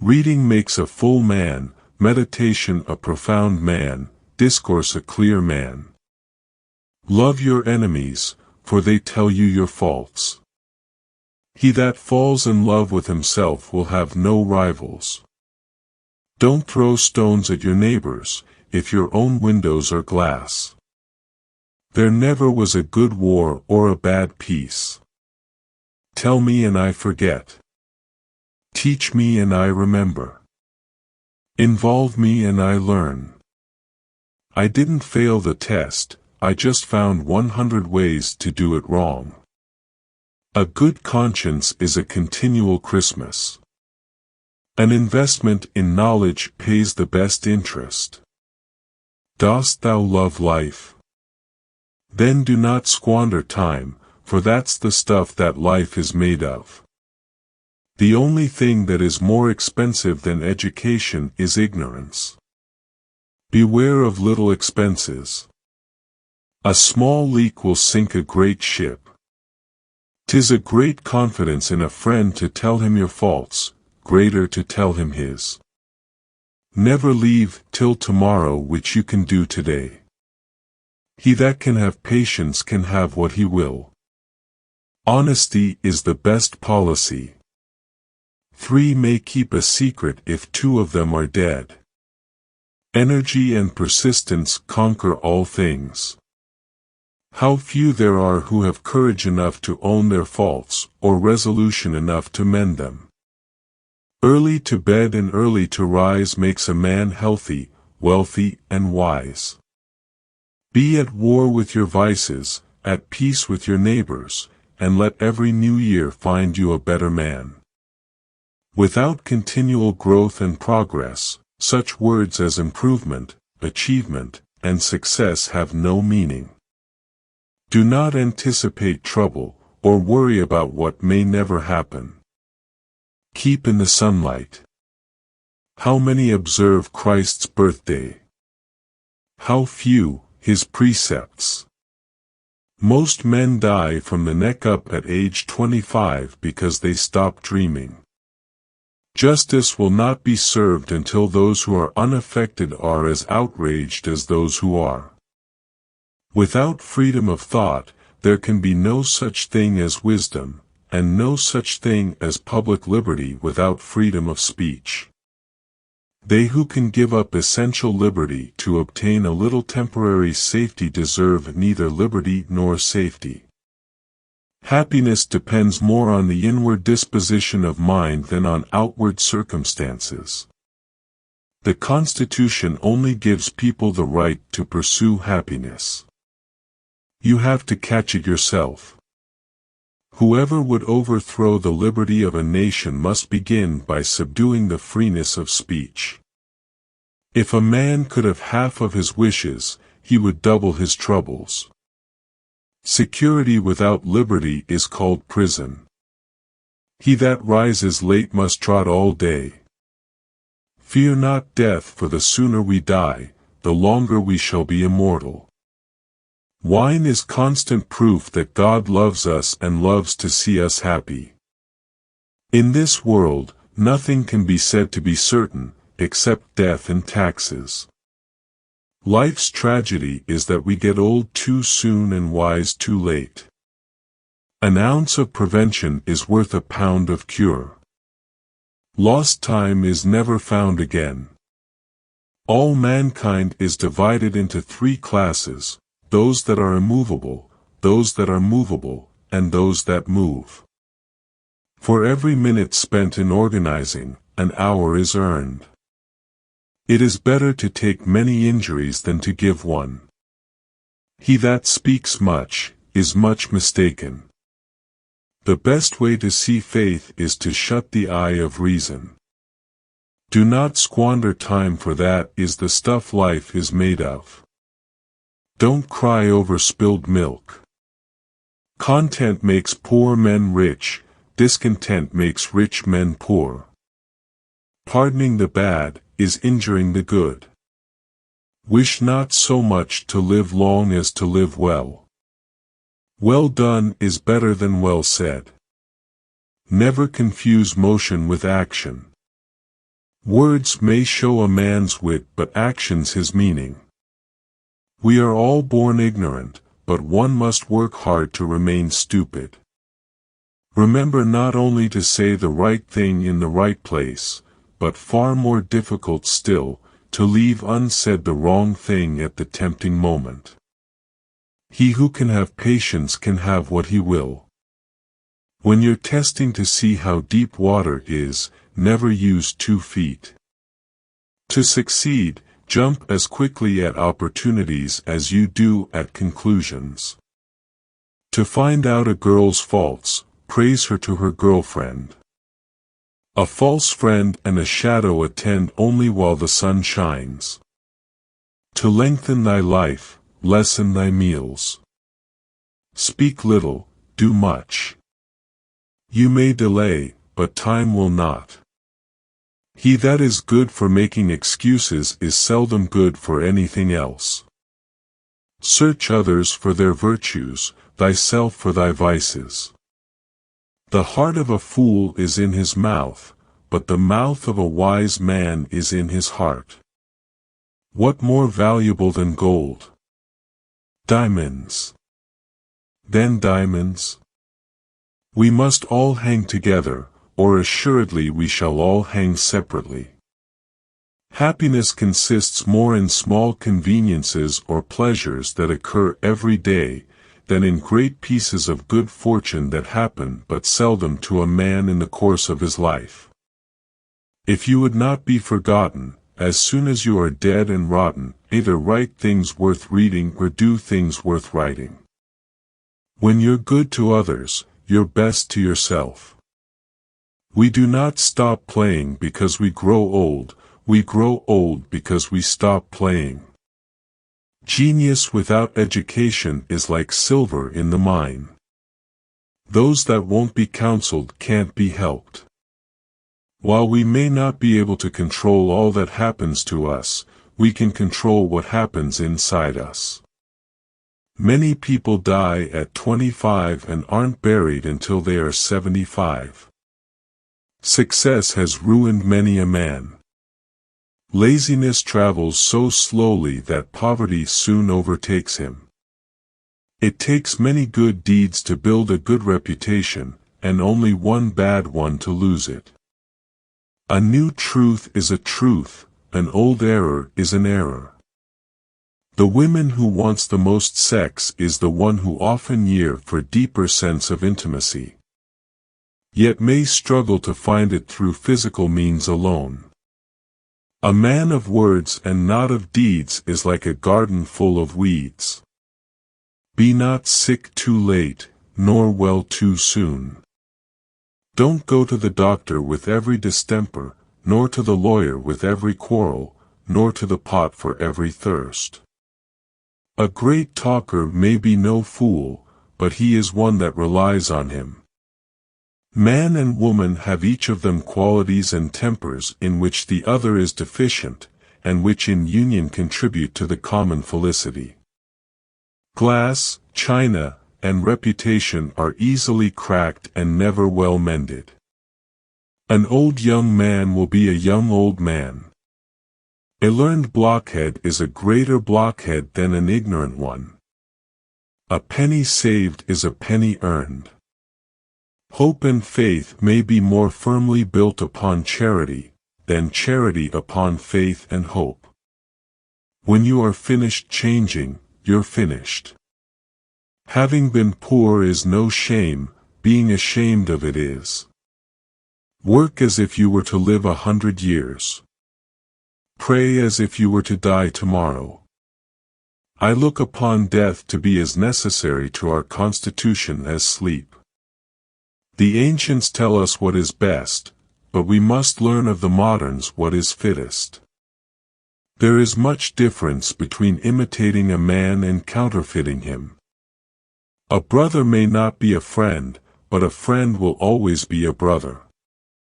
Reading makes a full man, meditation a profound man, discourse a clear man. Love your enemies, for they tell you your faults. He that falls in love with himself will have no rivals. Don't throw stones at your neighbors, if your own windows are glass. There never was a good war or a bad peace. Tell me and I forget. Teach me and I remember. Involve me and I learn. I didn't fail the test, I just found 100 ways to do it wrong. A good conscience is a continual Christmas. An investment in knowledge pays the best interest. Dost thou love life? Then do not squander time, for that's the stuff that life is made of. The only thing that is more expensive than education is ignorance. Beware of little expenses. A small leak will sink a great ship. 'Tis a great confidence in a friend to tell him your faults, greater to tell him his. Never leave till tomorrow which you can do today. He that can have patience can have what he will. Honesty is the best policy. 3 may keep a secret if 2 of them are dead. Energy and persistence conquer all things. How few there are who have courage enough to own their faults, or resolution enough to mend them. Early to bed and early to rise makes a man healthy, wealthy, and wise. Be at war with your vices, at peace with your neighbors, and let every new year find you a better man. Without continual growth and progress, such words as improvement, achievement, and success have no meaning. Do not anticipate trouble, or worry about what may never happen. Keep in the sunlight. How many observe Christ's birthday? How few, his precepts? Most men die from the neck up at age 25 because they stop dreaming. Justice will not be served until those who are unaffected are as outraged as those who are. Without freedom of thought, there can be no such thing as wisdom, and no such thing as public liberty without freedom of speech. They who can give up essential liberty to obtain a little temporary safety deserve neither liberty nor safety. Happiness depends more on the inward disposition of mind than on outward circumstances. The Constitution only gives people the right to pursue happiness. You have to catch it yourself. Whoever would overthrow the liberty of a nation must begin by subduing the freeness of speech. If a man could have half of his wishes, he would double his troubles. Security without liberty is called prison. He that rises late must trot all day. Fear not death, for the sooner we die, the longer we shall be immortal. Wine is constant proof that God loves us and loves to see us happy. In this world, nothing can be said to be certain, except death and taxes. Life's tragedy is that we get old too soon and wise too late. An ounce of prevention is worth a pound of cure. Lost time is never found again. All mankind is divided into 3 classes, those that are immovable, those that are movable, and those that move. For every minute spent in organizing, an hour is earned. It is better to take many injuries than to give one. He that speaks much, is much mistaken. The best way to see faith is to shut the eye of reason. Do not squander time, for that is the stuff life is made of. Don't cry over spilled milk. Content makes poor men rich, discontent makes rich men poor. Pardoning the bad is injuring the good. Wish not so much to live long as to live well. Well done is better than well said. Never confuse motion with action. Words may show a man's wit but actions his meaning. We are all born ignorant, but one must work hard to remain stupid. Remember not only to say the right thing in the right place, but far more difficult still, to leave unsaid the wrong thing at the tempting moment. He who can have patience can have what he will. When you're testing to see how deep water is, never use 2 feet. To succeed, jump as quickly at opportunities as you do at conclusions. To find out a girl's faults, praise her to her girlfriend. A false friend and a shadow attend only while the sun shines. To lengthen thy life, lessen thy meals. Speak little, do much. You may delay, but time will not. He that is good for making excuses is seldom good for anything else. Search others for their virtues, thyself for thy vices. The heart of a fool is in his mouth, but the mouth of a wise man is in his heart. What more valuable than gold? Diamonds. Then diamonds? We must all hang together, or assuredly we shall all hang separately. Happiness consists more in small conveniences or pleasures that occur every day, than in great pieces of good fortune that happen but seldom to a man in the course of his life. If you would not be forgotten, as soon as you are dead and rotten, either write things worth reading or do things worth writing. When you're good to others, you're best to yourself. We do not stop playing because we grow old, we grow old because we stop playing. Genius without education is like silver in the mine. Those that won't be counseled can't be helped. While we may not be able to control all that happens to us, we can control what happens inside us. Many people die at 25 and aren't buried until they are 75. Success has ruined many a man. Laziness travels so slowly that poverty soon overtakes him. It takes many good deeds to build a good reputation, and only one bad one to lose it. A new truth is a truth, an old error is an error. The woman who wants the most sex is the one who often yearns for deeper sense of intimacy, yet may struggle to find it through physical means alone. A man of words and not of deeds is like a garden full of weeds. Be not sick too late, nor well too soon. Don't go to the doctor with every distemper, nor to the lawyer with every quarrel, nor to the pot for every thirst. A great talker may be no fool, but he is one that relies on him. Man and woman have each of them qualities and tempers in which the other is deficient, and which in union contribute to the common felicity. Glass, china, and reputation are easily cracked and never well mended. An old young man will be a young old man. A learned blockhead is a greater blockhead than an ignorant one. A penny saved is a penny earned. Hope and faith may be more firmly built upon charity, than charity upon faith and hope. When you are finished changing, you're finished. Having been poor is no shame, being ashamed of it is. Work as if you were to live 100 years. Pray as if you were to die tomorrow. I look upon death to be as necessary to our constitution as sleep. The ancients tell us what is best, but we must learn of the moderns what is fittest. There is much difference between imitating a man and counterfeiting him. A brother may not be a friend, but a friend will always be a brother.